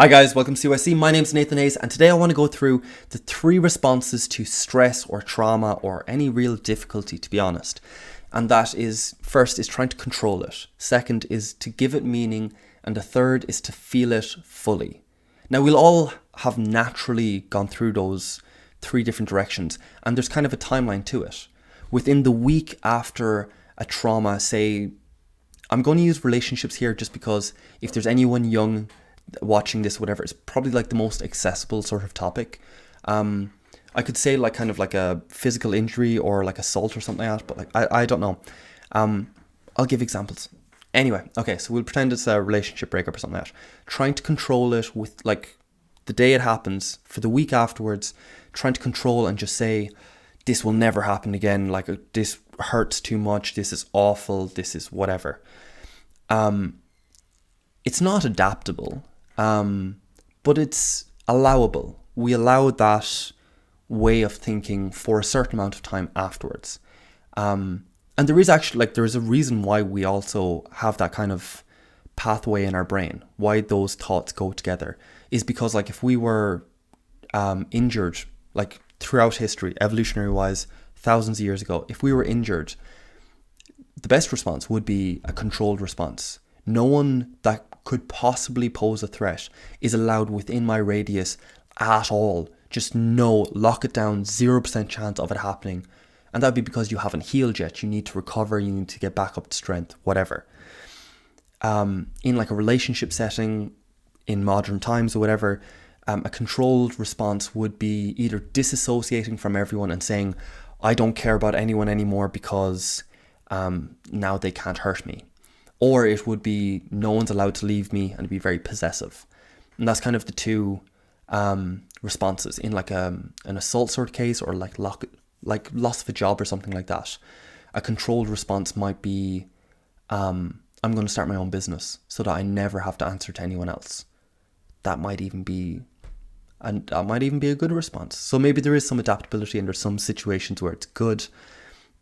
Hi guys, welcome to CYC. My name's Nathan Hayes, and today I want to go through the 3 responses to stress or trauma or any real difficulty, to be honest. And that is, first is trying to control it. Second is to give it meaning. And the third is to feel it fully. Now, we'll all have naturally gone through those 3 different directions, and there's kind of a timeline to it. Within the week after a trauma, say, I'm going to use relationships here just because if there's anyone young watching this, whatever, it's probably like the most accessible sort of topic. I could say like kind of like a physical injury or like assault or something like that, but like I don't know. I'll give examples. Anyway, okay, so we'll pretend it's a relationship breakup or something like that. Trying to control it with like the day it happens, for the week afterwards, trying to control and just say, this will never happen again, like this hurts too much, this is awful, this is whatever. It's not adaptable. But it's allowable. We allow that way of thinking for a certain amount of time afterwards. And there is actually, there is a reason why we also have that kind of pathway in our brain, why those thoughts go together, is because like if we were injured, like throughout history, evolutionary wise, thousands of years ago, if we were injured, the best response would be a controlled response. No one that could possibly pose a threat is allowed within my radius at all. Just no, lock it down, 0% chance of it happening. And that'd be because you haven't healed yet. You need to recover, you need to get back up to strength, whatever. In like a relationship setting, in modern times or whatever, a controlled response would be either disassociating from everyone and saying, I don't care about anyone anymore because now they can't hurt me. Or it would be no one's allowed to leave me and be very possessive. And that's kind of the 2 responses in like an assault sort of case, or like loss of a job or something like that. A controlled response might be, I'm going to start my own business so that I never have to answer to anyone else. That might even be a good response. So maybe there is some adaptability and there's some situations where it's good.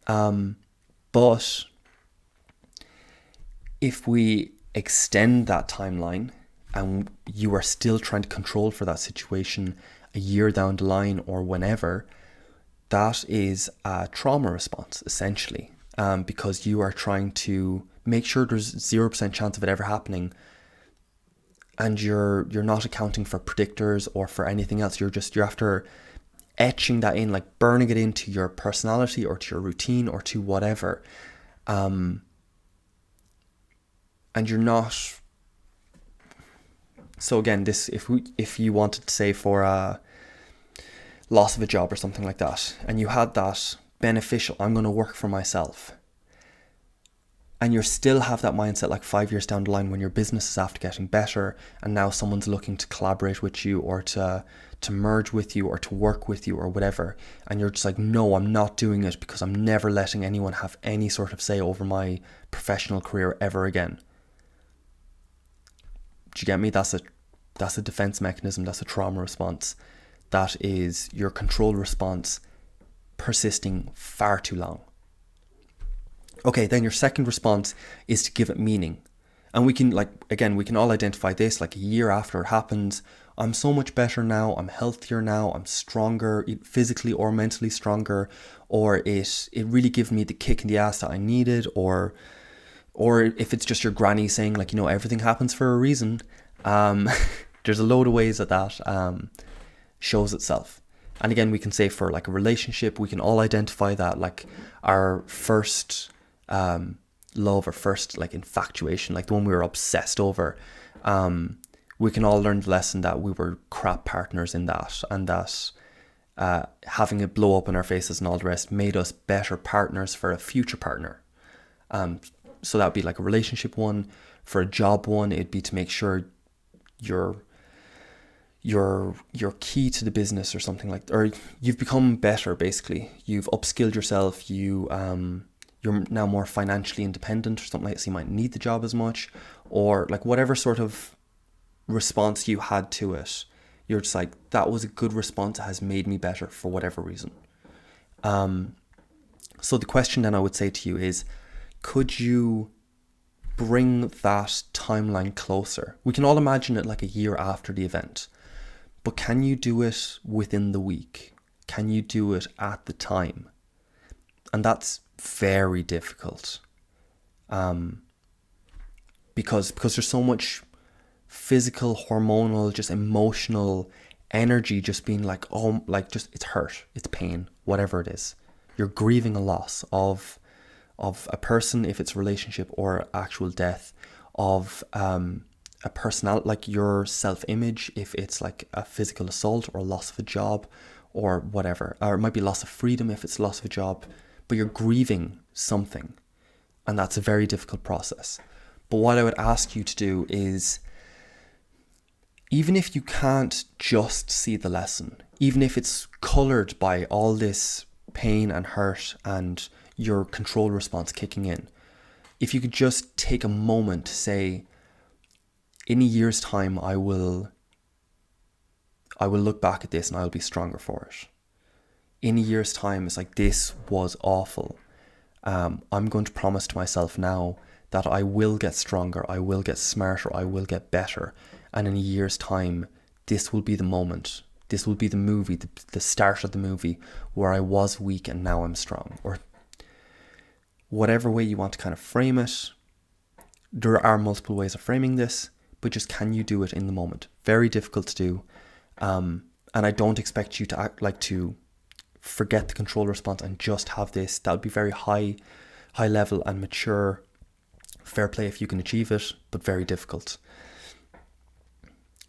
But if we extend that timeline and you are still trying to control for that situation a year down the line or whenever, that is a trauma response, essentially, because you are trying to make sure there's 0% chance of it ever happening, and you're not accounting for predictors or for anything else. You're after etching that in, like burning it into your personality or to your routine or to whatever. And you're not. So again, this if you wanted to say for a loss of a job or something like that, and you had that beneficial, I'm going to work for myself, and you still have that mindset like 5 years down the line when your business is after getting better, and now someone's looking to collaborate with you or to merge with you or to work with you or whatever, and you're just like, no, I'm not doing it because I'm never letting anyone have any sort of say over my professional career ever again. Do you get me? That's a defense mechanism. That's a trauma response. That is your controlled response persisting far too long. Okay, then your second response is to give it meaning. And we can all identify this like a year after it happens. I'm so much better now. I'm healthier now. I'm stronger, physically or mentally stronger. Or it really gave me the kick in the ass that I needed. Or if it's just your granny saying like, everything happens for a reason. There's a load of ways that shows itself. And again, we can say for like a relationship, we can all identify that like our first love or first like infatuation, like the one we were obsessed over. We can all learn the lesson that we were crap partners in that, and that having it blow up in our faces and all the rest made us better partners for a future partner. So that would be like a relationship one. For a job one, it'd be to make sure you're key to the business or something like that, or you've become better. Basically, you've upskilled yourself. You're now more financially independent or something like that. So you might need the job as much, or like whatever sort of response you had to it. You're just like, that was a good response. It has made me better for whatever reason. So the question then I would say to you is, could you bring that timeline closer? We can all imagine it like a year after the event, but can you do it within the week? Can you do it at the time? And that's very difficult, because there's so much physical, hormonal, just emotional energy just being like, oh, like just it's hurt, it's pain, whatever it is. You're grieving a loss of a person, if it's a relationship, or actual death of a personality, like your self-image, if it's like a physical assault or loss of a job or whatever, or it might be loss of freedom if it's loss of a job, but you're grieving something, and that's a very difficult process. But what I would ask you to do is, even if you can't just see the lesson, even if it's colored by all this pain and hurt and your control response kicking in, if you could just take a moment to say, in a year's time, I will look back at this and I'll be stronger for it. In a year's time, it's like, this was awful. I'm going to promise to myself now that I will get stronger, I will get smarter, I will get better. And in a year's time, this will be the moment. This will be the movie, the start of the movie where I was weak and now I'm strong. Or whatever way you want to kind of frame it. There are multiple ways of framing this, but just, can you do it in the moment? Very difficult to do. And I don't expect you to act like to forget the control response and just have this. That would be very high level and mature. Fair play if you can achieve it, but very difficult.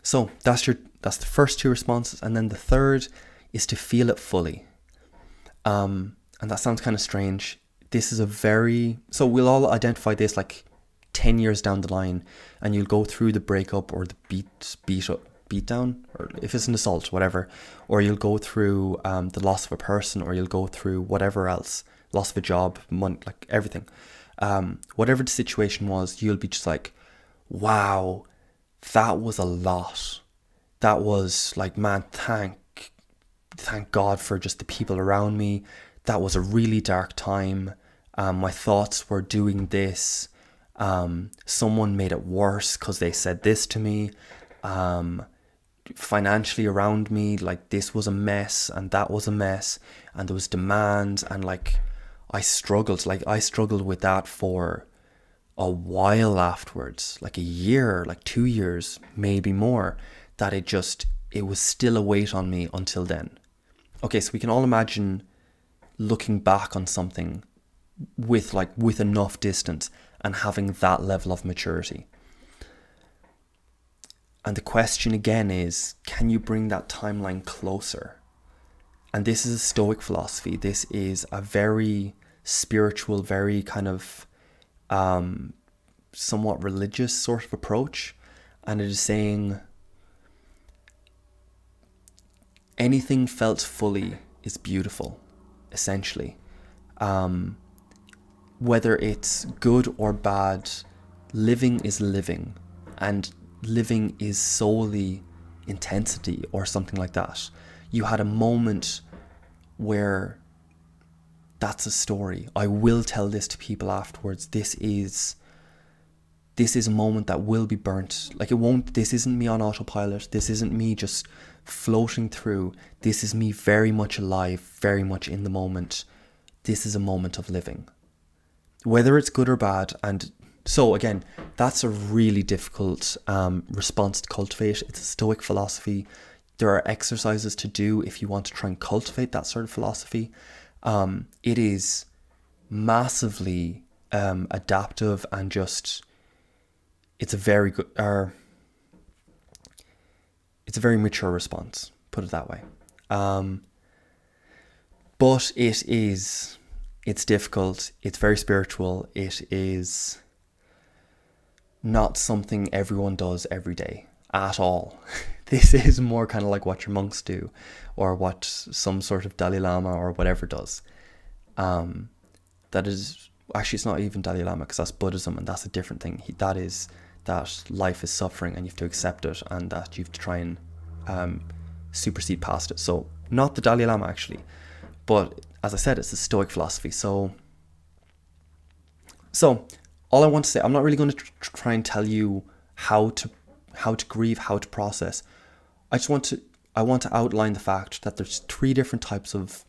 So that's the first two responses, and then the third is to feel it fully. And that sounds kind of strange. This is so we'll all identify this like 10 years down the line, and you'll go through the breakup or the beat down, or if it's an assault, whatever, or you'll go through the loss of a person, or you'll go through whatever else, loss of a job, money, like everything. Whatever the situation was, you'll be just like, wow, that was a lot. That was like, man, thank God for just the people around me. That was a really dark time. My thoughts were doing this. Someone made it worse because they said this to me. Financially around me, like, this was a mess and that was a mess, and there was demands, and like I struggled with that for a while afterwards, like a year, like 2 years, maybe more, that it was still a weight on me until then. Okay, so we can all imagine looking back on something with enough distance and having that level of maturity. And the question again is, can you bring that timeline closer? And this is a Stoic philosophy. This is a very spiritual, very kind of somewhat religious sort of approach. And it is saying, anything felt fully is beautiful, essentially. Whether it's good or bad, living is living, and living is solely intensity or something like that. You had a moment where that's a story. I will tell this to people afterwards. This is a moment that will be burnt. Like, this isn't me on autopilot. This isn't me just floating through. This is me very much alive, very much in the moment. This is a moment of living, whether it's good or bad. And so again, that's a really difficult response to cultivate. It's a Stoic philosophy. There are exercises to do if you want to try and cultivate that sort of philosophy. It is massively adaptive, and just, it's a very good, it's a very mature response, put it that way. But it's difficult. It's very spiritual. It is not something everyone does every day at all. This is more kind of like what your monks do, or what some sort of Dalai Lama or whatever does. That is, actually, it's not even Dalai Lama, because that's Buddhism, and that's a different thing. That is that life is suffering and you have to accept it, and that you have to try and supersede past it. So not the Dalai Lama, actually. But as I said, it's a Stoic philosophy. So all I want to say, I'm not really going to try and tell you how to grieve, how to process. I want to outline the fact that there's 3 different types of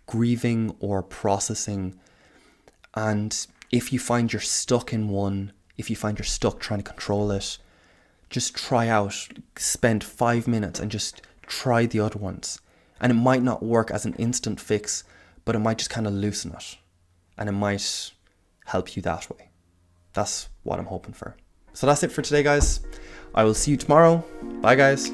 grieving or processing. And if you find you're stuck in one, if you find you're stuck trying to control it, just try out, spend 5 minutes and just try the other ones. And it might not work as an instant fix, but it might just kind of loosen it. And it might help you that way. That's what I'm hoping for. So that's it for today, guys. I will see you tomorrow. Bye, guys.